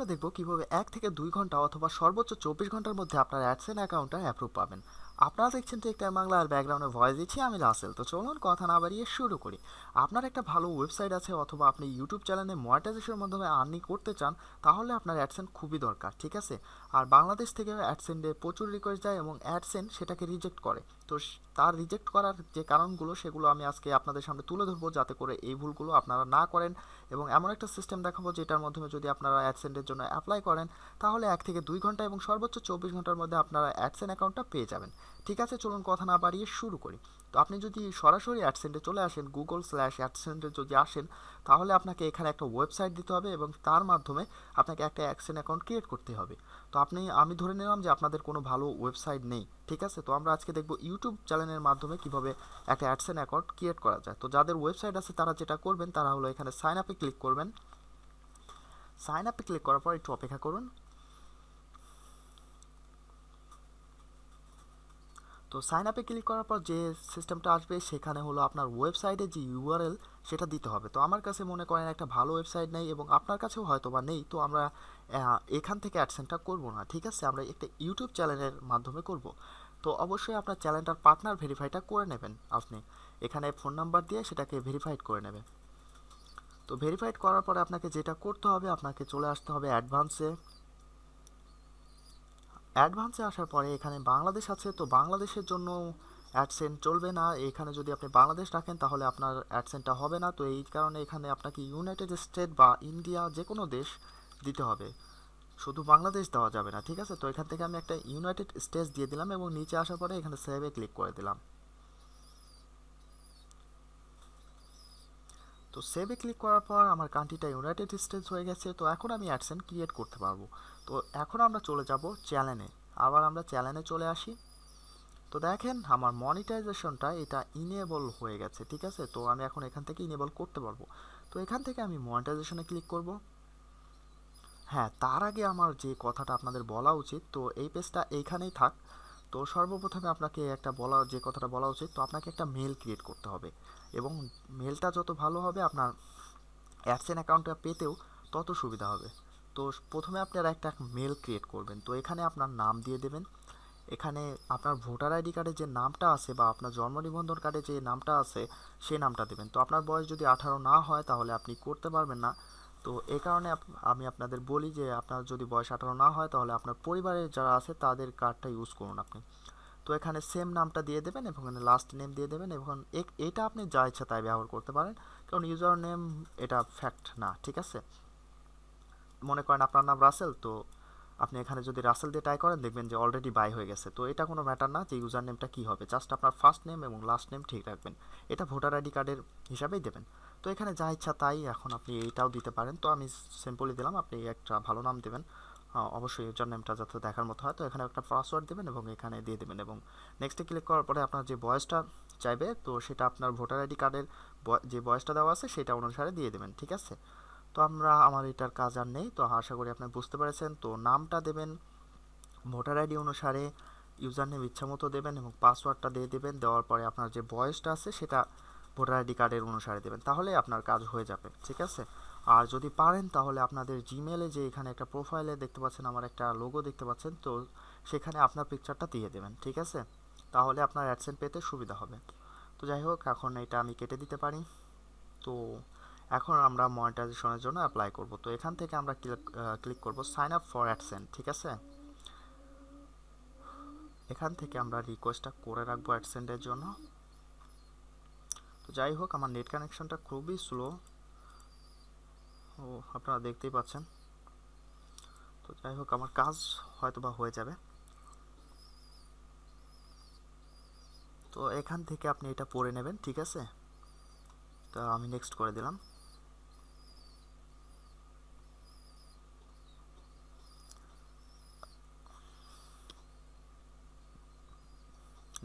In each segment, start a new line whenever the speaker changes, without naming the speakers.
আমরা দেখব কিভাবে 1 থেকে 2 ঘন্টা অথবা সর্বোচ্চ 24 ঘন্টার মধ্যে আপনার অ্যাডসেন্স অ্যাকাউন্টটা অ্যাপ্রুভ পাবেন। আপনারা দেখছেন টেকটাইম বাংলা আর ব্যাকগ্রাউন্ডে ভয়েস দিচ্ছি আমি রাসেল। তো চলুন কথা না বাড়িয়ে শুরু করি। আপনার একটা ভালো ওয়েবসাইট আছে অথবা আপনি ইউটিউব চ্যানেলে মনিটাইজেশনের মাধ্যমে আর্নিং করতে চান, তাহলে আপনার অ্যাডসেন্স খুবই দরকার, ঠিক আছে? আর বাংলাদেশ থেকে অ্যাডসেন্সে প্রচুর রিকোয়েস্ট যায় এবং অ্যাডসেন্স সেটাকে রিজেক্ট করে। তো তার রিজেক্ট করার যে কারণগুলো সেগুলো আমি আজকে আপনাদের সামনে তুলে ধরবো, যাতে করে এই ভুলগুলো আপনারা না করেন। এবং এমন একটা সিস্টেম দেখাবো যেটার মাধ্যমে যদি আপনারা অ্যাডসেন্সের জন্য অ্যাপ্লাই করেন, তাহলে 1 থেকে 2 ঘন্টা এবং সর্বোচ্চ 24 ঘন্টার মধ্যে আপনারা অ্যাডসেন্স অ্যাকাউন্টটা পেয়ে যাবেন। ঠিক আছে, চলুন কথা না বাড়িয়ে শুরু করি। তো আপনি যদি সরাসরি অ্যাডসেন্সে চলে আসেন, গুগল/অ্যাডসেন্সে যদি আসেন, তাহলে আপনাকে এখানে একটা ওয়েবসাইট দিতে হবে এবং তার মাধ্যমে আপনাকে একটা অ্যাডসেন্স অ্যাকাউন্ট ক্রিয়েট করতে হবে। তো আমি ধরে নিলাম যে আপনাদের কোনো ভালো ওয়েবসাইট নেই, ঠিক আছে? তো আমরা আজকে দেখব ইউটিউব চ্যানেলের মাধ্যমে কিভাবে একটা অ্যাডসেন্স অ্যাকাউন্ট ক্রিয়েট করা যায়। তো যাদের ওয়েবসাইট আছে তারা যেটা করবেন, তারা হলো এখানে সাইন আপে ক্লিক করবেন। সাইন আপে ক্লিক করার পর একটু অপেক্ষা করুন। তো সাইন আপে ক্লিক করার পর যে সিস্টেমটা আসবে, সেখানে হলো আপনার ওয়েবসাইটে যে ইউআরএল সেটা দিতে হবে। তো আমার কাছে মনে করেন একটা ভালো ওয়েবসাইট নেই এবং আপনার কাছেও হয়তো বা নেই, তো আমরা এখান থেকে অ্যাডসেন্সটা করব না, ঠিক আছে? আমরা একটা ইউটিউব চ্যানেলের মাধ্যমে করব। তো অবশ্যই আপনার চ্যানেলটার পার্টনার ভেরিফাইটা করে নেবেন। আপনি এখানে ফোন নাম্বার দিয়ে সেটাকে ভেরিফাইড করে নেবেন। তো ভেরিফাইড করার পরে আপনাকে যেটা করতে হবে, আপনাকে চলে আসতে হবে অ্যাডভান্সে। অ্যাডভান্সে আসার পরে এখানে বাংলাদেশ আছে, তো বাংলাদেশের জন্য অ্যাডসেন্স চলবে না। এখানে যদি আপনি বাংলাদেশ রাখেন তাহলে আপনার অ্যাডসেন্সটা হবে না। তো এই কারণে এখানে আপনাকে ইউনাইটেড স্টেট বা ইন্ডিয়া যে কোনো দেশ দিতে হবে, শুধু বাংলাদেশ দেওয়া যাবে না, ঠিক আছে? তো এখান থেকে আমি একটা ইউনাইটেড স্টেটস দিয়ে দিলাম এবং নিচে আসার পরে এখানে সেভে ক্লিক করে দিলাম। তো সেভে ক্লিক করার পর আমার কান্ট্রিটা ইউনাইটেড স্টেটস হয়ে গেছে। তো এখন আমি অ্যাডসেন্স ক্রিয়েট করতে পারবো। তো এখন আমরা চলে যাব চ্যানেলে। আবার আমরা চ্যানেলে চলে আসি। তো দেখেন আমার মনিটাইজেশনটা এটা ইনেবল হয়ে গেছে, ঠিক আছে? তো আমি এখন এখান থেকে ইনেবল করতে পারবো। তো এখান থেকে আমি মনিটাইজেশনে ক্লিক করব। হ্যাঁ, তার আগে আমার যে কথাটা আপনাদের বলা উচিত, তো এই পেজটা এইখানেই থাক। তো সর্বপ্রথমে আপনাকে যে কথাটা বলা উচিত, তো আপনাকে একটা মেল ক্রিয়েট করতে হবে এবং মেলটা যত ভালো হবে আপনার অ্যাডসেন্স অ্যাকাউন্টটা পেতেও তত সুবিধা হবে। তো প্রথমে আপনারা একটা মেল ক্রিয়েট করবেন। তো এখানে আপনার নাম দিয়ে দেবেন। এখানে আপনার ভোটার আইডি কার্ডে যে নামটা আছে বা আপনার জন্ম নিবন্ধন কার্ডে যে নামটা আছে সেই নামটা দেবেন। তো আপনার বয়স যদি 18 না হয় তাহলে আপনি করতে পারবেন না। তো এই কারণে আমি আপনাদের বলি যে আপনার যদি বয়স 18 না হয় তাহলে আপনার পরিবারের যারা আছে তাদের কার্ডটা ইউজ করুন আপনি। তো এখানে সেম নামটা দিয়ে দেবেন এবং এখানে লাস্ট নেম দিয়ে দেবেন এবং এটা আপনি যা ইচ্ছা তাই ব্যবহার করতে পারেন, কারণ ইউজার নেম এটা ফ্যাক্ট না, ঠিক আছে? মনে করেন আপনার নাম রাসেল, তো আপনি এখানে যদি রাসেল দিয়ে ট্রাই করেন দেখবেন যে অলরেডি বাই হয়ে গেছে। তো এটা কোনো ম্যাটার না যে ইউজার নেমটা কী হবে, জাস্ট আপনার ফার্স্ট নেম এবং লাস্ট নেম ঠিক রাখবেন। এটা ভোটার আইডি কার্ডের হিসাবেই দেবেন। তো এখানে যা ইচ্ছা তাই এখন আপনি এইটাও দিতে পারেন। তো আমি সিম্পলি দিলাম, আপনি একটা ভালো নাম দেবেন। অবশ্যই ইউজার নেমটা যাতে দেখার মতো হয়। তো এখানে একটা পাসওয়ার্ড দেবেন এবং এখানে দিয়ে দেবেন এবং নেক্সটে ক্লিক করার পরে আপনার যে বয়সটা চাইবে, তো সেটা আপনার ভোটার আইডি কার্ডের যে বয়সটা দেওয়া আছে সেটা অনুসারে দিয়ে দেবেন, ঠিক আছে? তো আমার এটার কাজ আর নেই। তো আশা করি আপনি বুঝতে পেরেছেন। তো নামটা দেবেন ভোটার আইডি অনুসারে, ইউজার নেম ইচ্ছা মতো দেবেন এবং পাসওয়ার্ডটা দিয়ে দেবেন। দেওয়ার পরে আপনার যে বয়সটা আছে সেটা ভোটার আইডি কার্ডের অনুসারে দেবেন, তাহলে আপনার কাজ হয়ে যাবে, ঠিক আছে? আর যদি পারেন তাহলে আপনাদের জিমেলে যে এখানে একটা প্রোফাইলে দেখতে পাচ্ছেন আমার একটা লোগো দেখতে পাচ্ছেন, তো সেখানে আপনার পিকচারটা দিয়ে দেবেন, ঠিক আছে? তাহলে আপনার অ্যাডসেন্স পেতে সুবিধা হবে। তো যাই হোক, এখন এটা আমি কেটে দিতে পারি। তো এখন আমরা মনিটাইজেশনের জন্য অ্যাপ্লাই করব। তো এখান থেকে আমরা ক্লিক করব সাইন আপ ফর অ্যাডসেন্স, ঠিক আছে? এখান থেকে আমরা রিকোয়েস্টটা করে রাখবো অ্যাডসেন্সের জন্য। তো যাই হোক, আমার নেট কানেকশনটা খুবই স্লো, ও আপনারা দেখতেই পাচ্ছেন। তো যাই হোক, আমার কাজ হয়তো বা হয়ে যাবে। তো এখান থেকে আপনি এটা পড়ে নেবেন, ঠিক আছে? তো আমি নেক্সট করে দিলাম।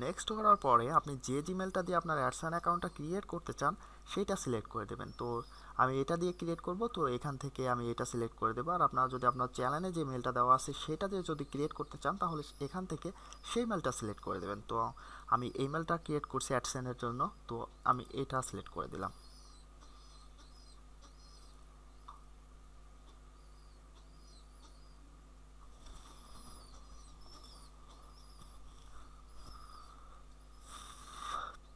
নেক্সট করার পরে আপনি যে জিমেলটা দিয়ে আপনার অ্যাডসেন্স অ্যাকাউন্টটা ক্রিয়েট করতে চান সেইটা সিলেক্ট করে দেবেন। তো আমি এটা দিয়ে ক্রিয়েট করব, তো এখান থেকে আমি এটা সিলেক্ট করে দেবো। আর আপনারা যদি আপনার চ্যানেলে যে মেলটা দেওয়া আছে সেটা দিয়ে যদি ক্রিয়েট করতে চান তাহলে এখান থেকে সেই মেলটা সিলেক্ট করে দেবেন। তো আমি এই মেলটা ক্রিয়েট করছি অ্যাডসেন্সের জন্য, তো আমি এটা সিলেক্ট করে দিলাম।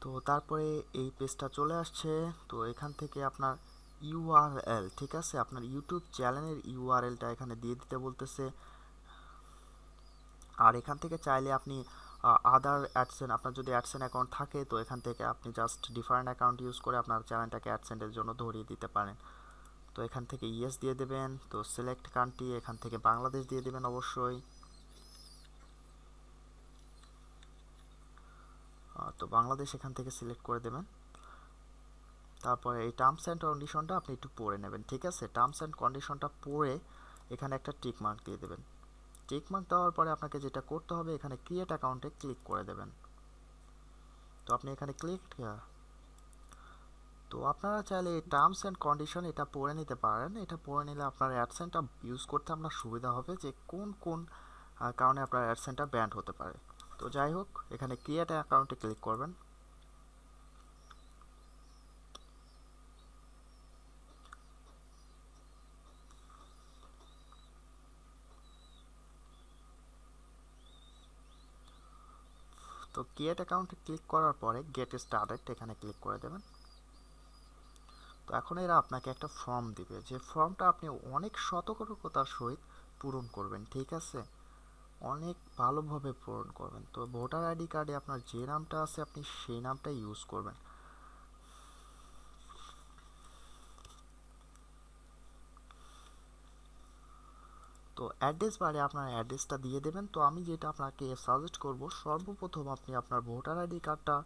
তো তারপরে এই পেজটা চলে আসছে। তো এখান থেকে আপনার ইউআরএল, ঠিক আছে, আপনার ইউটিউব চ্যানেলের ইউআরএলটা এখানে দিয়ে দিতে বলতেছে। আর এখান থেকে চাইলে আপনি আদার অ্যাডসেন্স, আপনার যদি অ্যাডসেন্স অ্যাকাউন্ট থাকে তো এখান থেকে আপনি জাস্ট ডিফারেন্ট অ্যাকাউন্ট ইউজ করে আপনার চ্যানেলটাকে অ্যাডসেন্সের জন্য ধরিয়ে দিতে পারেন। তো এখান থেকে ইয়েস দিয়ে দেবেন। তো সিলেক্ট কান্ট্রি, এখান থেকে বাংলাদেশ দিয়ে দেবেন অবশ্যই। তো বাংলাদেশ এখান থেকে সিলেক্ট করে দেবেন। তারপরে এই টার্মস অ্যান্ড কন্ডিশনটা আপনি একটু পড়ে নেবেন, ঠিক আছে। টার্মস অ্যান্ড কন্ডিশনটা পড়ে এখানে একটা টিক মার্ক দিয়ে দেবেন। টিক মার্ক দেওয়ার পরে আপনাকে যেটা করতে হবে, এখানে ক্রিয়েট অ্যাকাউন্টে ক্লিক করে দেবেন। তো আপনি এখানে ক্লিক, তো আপনারা চাইলে এই টার্মস অ্যান্ড কন্ডিশন এটা পড়ে নিতে পারেন। এটা পড়ে নিলে আপনার অ্যাডসেন্সটা ইউজ করতে আপনার সুবিধা হবে, যে কোন কোন কারণে আপনার অ্যাডসেন্সটা ব্যান্ড হতে পারে। তো যাই হোক, এখানে ক্রিয়েট অ্যাকাউন্টে ক্লিক করবেন। তো ক্রিয়েট অ্যাকাউন্টে ক্লিক করার পরে গেট স্টার্টেড এখানে ক্লিক করে দেবেন। তো এখন এরা আপনাকে একটা ফর্ম দিবে, যে ফর্মটা আপনি অনেক সতর্কতার সহিত পূরণ করবেন, ঠিক আছে, অনেক ভালোভাবে পূরণ করবেন। তো ভোটার আইডি কার্ডে আপনার যে নামটা আছে আপনি সেই নামটা ইউজ করবেন। তো অ্যাড্রেস বারে আপনার অ্যাড্রেসটা দিয়ে দেবেন। তো আমি যেটা আপনাকে সাজেস্ট করব, সর্বপ্রথম আপনি আপনার ভোটার আইডি কার্ডটা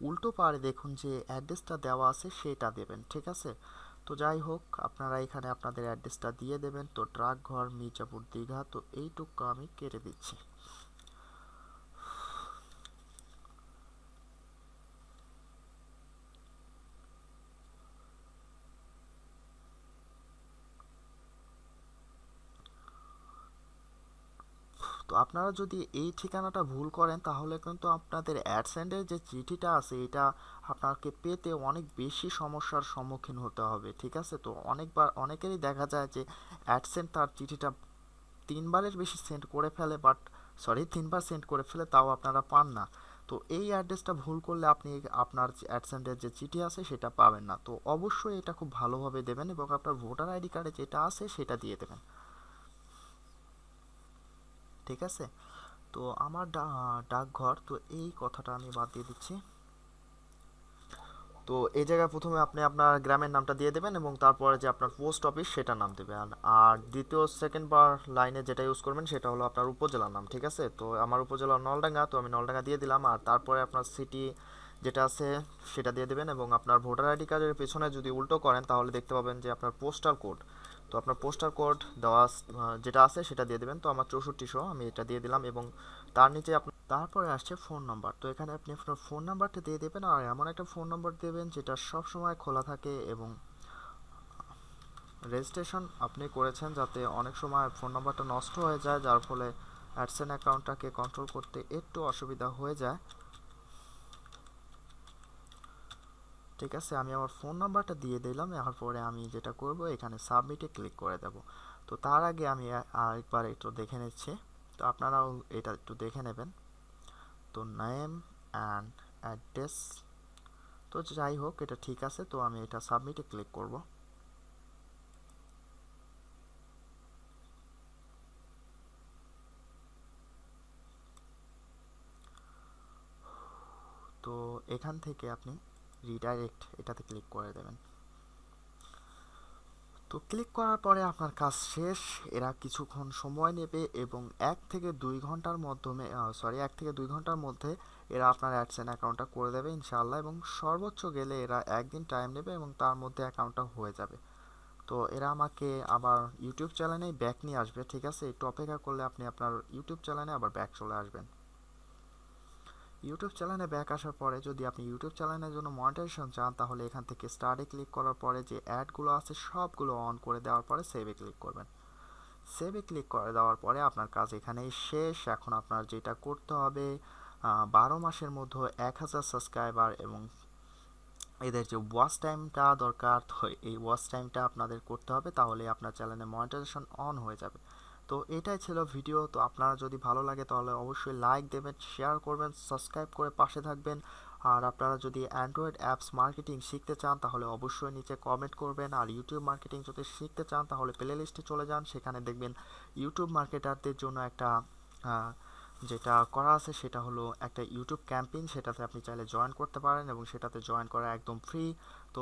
উল্টো পারে দেখুন যে অ্যাড্রেসটা দেওয়া আছে সেটা দেবেন, ঠিক আছে। তো যাই হোক, আপনারা এখানে আপনাদের অ্যাড্রেসটা দিয়ে দেবেন। তো ডাকঘর মির্জাপুর দীঘা, তো এইটুকু আমি কেটে দিচ্ছি। তো আপনারা যদি এই ঠিকানাটা ভুল করেন তাহলে কিন্তু আপনাদের অ্যাডসেন্সের যে চিঠিটা আছে এটা আপনাকে পেতে অনেক বেশি সমস্যার সম্মুখীন হতে হবে, ঠিক আছে। তো অনেকবার অনেকেরই দেখা যায় যে অ্যাডসেন্স তার চিঠিটা তিনবারের বেশি সেন্ড করে ফেলে, বাট সরি, তিনবার সেন্ড করে ফেলে, তাও আপনারা পান না। তো এই অ্যাড্রেসটা ভুল করলে আপনি আপনার অ্যাডসেন্সের যে চিঠি আছে সেটা পাবেন না। তো অবশ্যই এটা খুব ভালোভাবে দেবেন এবং আপনার ভোটার আইডি কার্ডে যেটা আছে সেটা দিয়ে দেবেন, ঠিক আছে। তো আমার ডাকঘর, তো এই কথাটা আমি বাদ দিয়ে দিচ্ছি। তো এই জায়গায় প্রথমে আপনি আপনার গ্রামের নামটা দিয়ে দেবেন এবং তারপরে যে আপনার পোস্ট অফিস সেটার নাম দেবেন। আর দ্বিতীয় সেকেন্ড বার লাইনে যেটা ইউজ করবেন সেটা হলো আপনার উপজেলার নাম, ঠিক আছে। তো আমার উপজেলা নলডাঙ্গা, তো আমি নলডাঙ্গা দিয়ে দিলাম। আর তারপরে আপনার সিটি যেটা আছে সেটা দিয়ে দেবেন এবং আপনার ভোটার আইডি কার্ডের পেছনে যদি উল্টো করেন তাহলে দেখতে পাবেন যে আপনার পোস্টাল কোড, তো আপনার পোস্টাল কোড দেওয়া যেটা আছে সেটা দিয়ে দেবেন। তো আমার 6400 আমি এটা দিয়ে দিলাম এবং তার নিচে আপনার তারপরে আসছে ফোন নাম্বার। তো এখানে আপনি আপনার ফোন নাম্বারটা দিয়ে দেবেন আর এমন একটা ফোন নাম্বার দেবেন যেটা সব সময় খোলা থাকে এবং রেজিস্ট্রেশন আপনি করেছেন যাতে অনেক সময় ফোন নাম্বারটা নষ্ট হয়ে যায়, যার ফলে অ্যাডসেন্স অ্যাকাউন্টটাকে কন্ট্রোল করতে একটু অসুবিধা হয়ে যায়, ঠিক আছে। আমি আমার ফোন নাম্বারটা দিয়ে দিলাম, এরপরে আমি যেটা করব এখানে সাবমিটে ক্লিক করে দেব। তো তার আগে আমি আরেকবার একটু দেখে নিচ্ছি, তো আপনারাও এটা একটু দেখে নেবেন। তো নেম অ্যান্ড অ্যাড্রেস, তো যাই হোক এটা ঠিক আছে। তো আমি এটা সাবমিটে ক্লিক করব। তো এখান থেকে আপনি রিডাইরেক্ট এটাতে ক্লিক করে দেবেন। তো ক্লিক করার পরে আপনার কাজ শেষ। এরা কিছুক্ষণ সময় নেবে এবং 1 থেকে 2 ঘন্টার মধ্যে এরা আপনার অ্যাডসেন্স অ্যাকাউন্টটা করে দেবে ইনশাআল্লাহ, এবং সর্বোচ্চ গেলে এরা একদিন টাইম নেবে এবং তার মধ্যে অ্যাকাউন্টটা হয়ে যাবে। তো এরা আমাকে আবার ইউটিউব চ্যানেলে ব্যাক নিয়ে আসবে, ঠিক আছে। একটু অপেক্ষা করলে আপনি আপনার ইউটিউব চ্যানেলে আবার ব্যাক চলে আসবেন। ইউটিউব চ্যানেলে ব্যাক আসার পরে যদি আপনি ইউটিউব চ্যানেলের জন্য মনিটাইজেশন চান তাহলে এখান থেকে স্টার্টে ক্লিক করার পরে যে অ্যাডগুলো আছে সবগুলো অন করে দেওয়ার পরে সেভে ক্লিক করবেন। সেভে ক্লিক করে দেওয়ার পরে আপনার কাজ এখানেই শেষ। এখন আপনার যেটা করতে হবে, 12 মাসের মধ্যে 1000 সাবস্ক্রাইবার এবং এদের যে ওয়াচ টাইমটা দরকার, তো এই ওয়াচ টাইমটা আপনাদের করতে হবে, তাহলে আপনার চ্যানেলে মনিটাইজেশন অন হয়ে যাবে। তো এটাই ছিল ভিডিও। তো আপনারা যদি ভালো লাগে তাহলে অবশ্যই লাইক দেবেন, শেয়ার করবেন, সাবস্ক্রাইব করে পাশে থাকবেন। আর আপনারা যদি অ্যান্ড্রয়েড অ্যাপস মার্কেটিং শিখতে চান তাহলে অবশ্যই নিচে কমেন্ট করবেন। আর ইউটিউব মার্কেটিং যদি শিখতে চান তাহলে প্লে লিস্টে চলে যান, সেখানে দেখবেন ইউটিউব মার্কেটারদের জন্য একটা যেটা করা আছে সেটা হলো একটা ইউটিউব ক্যাম্পেইন, সেটাতে আপনি চাইলে জয়েন করতে পারেন এবং সেটাতে জয়েন করা একদম ফ্রি। তো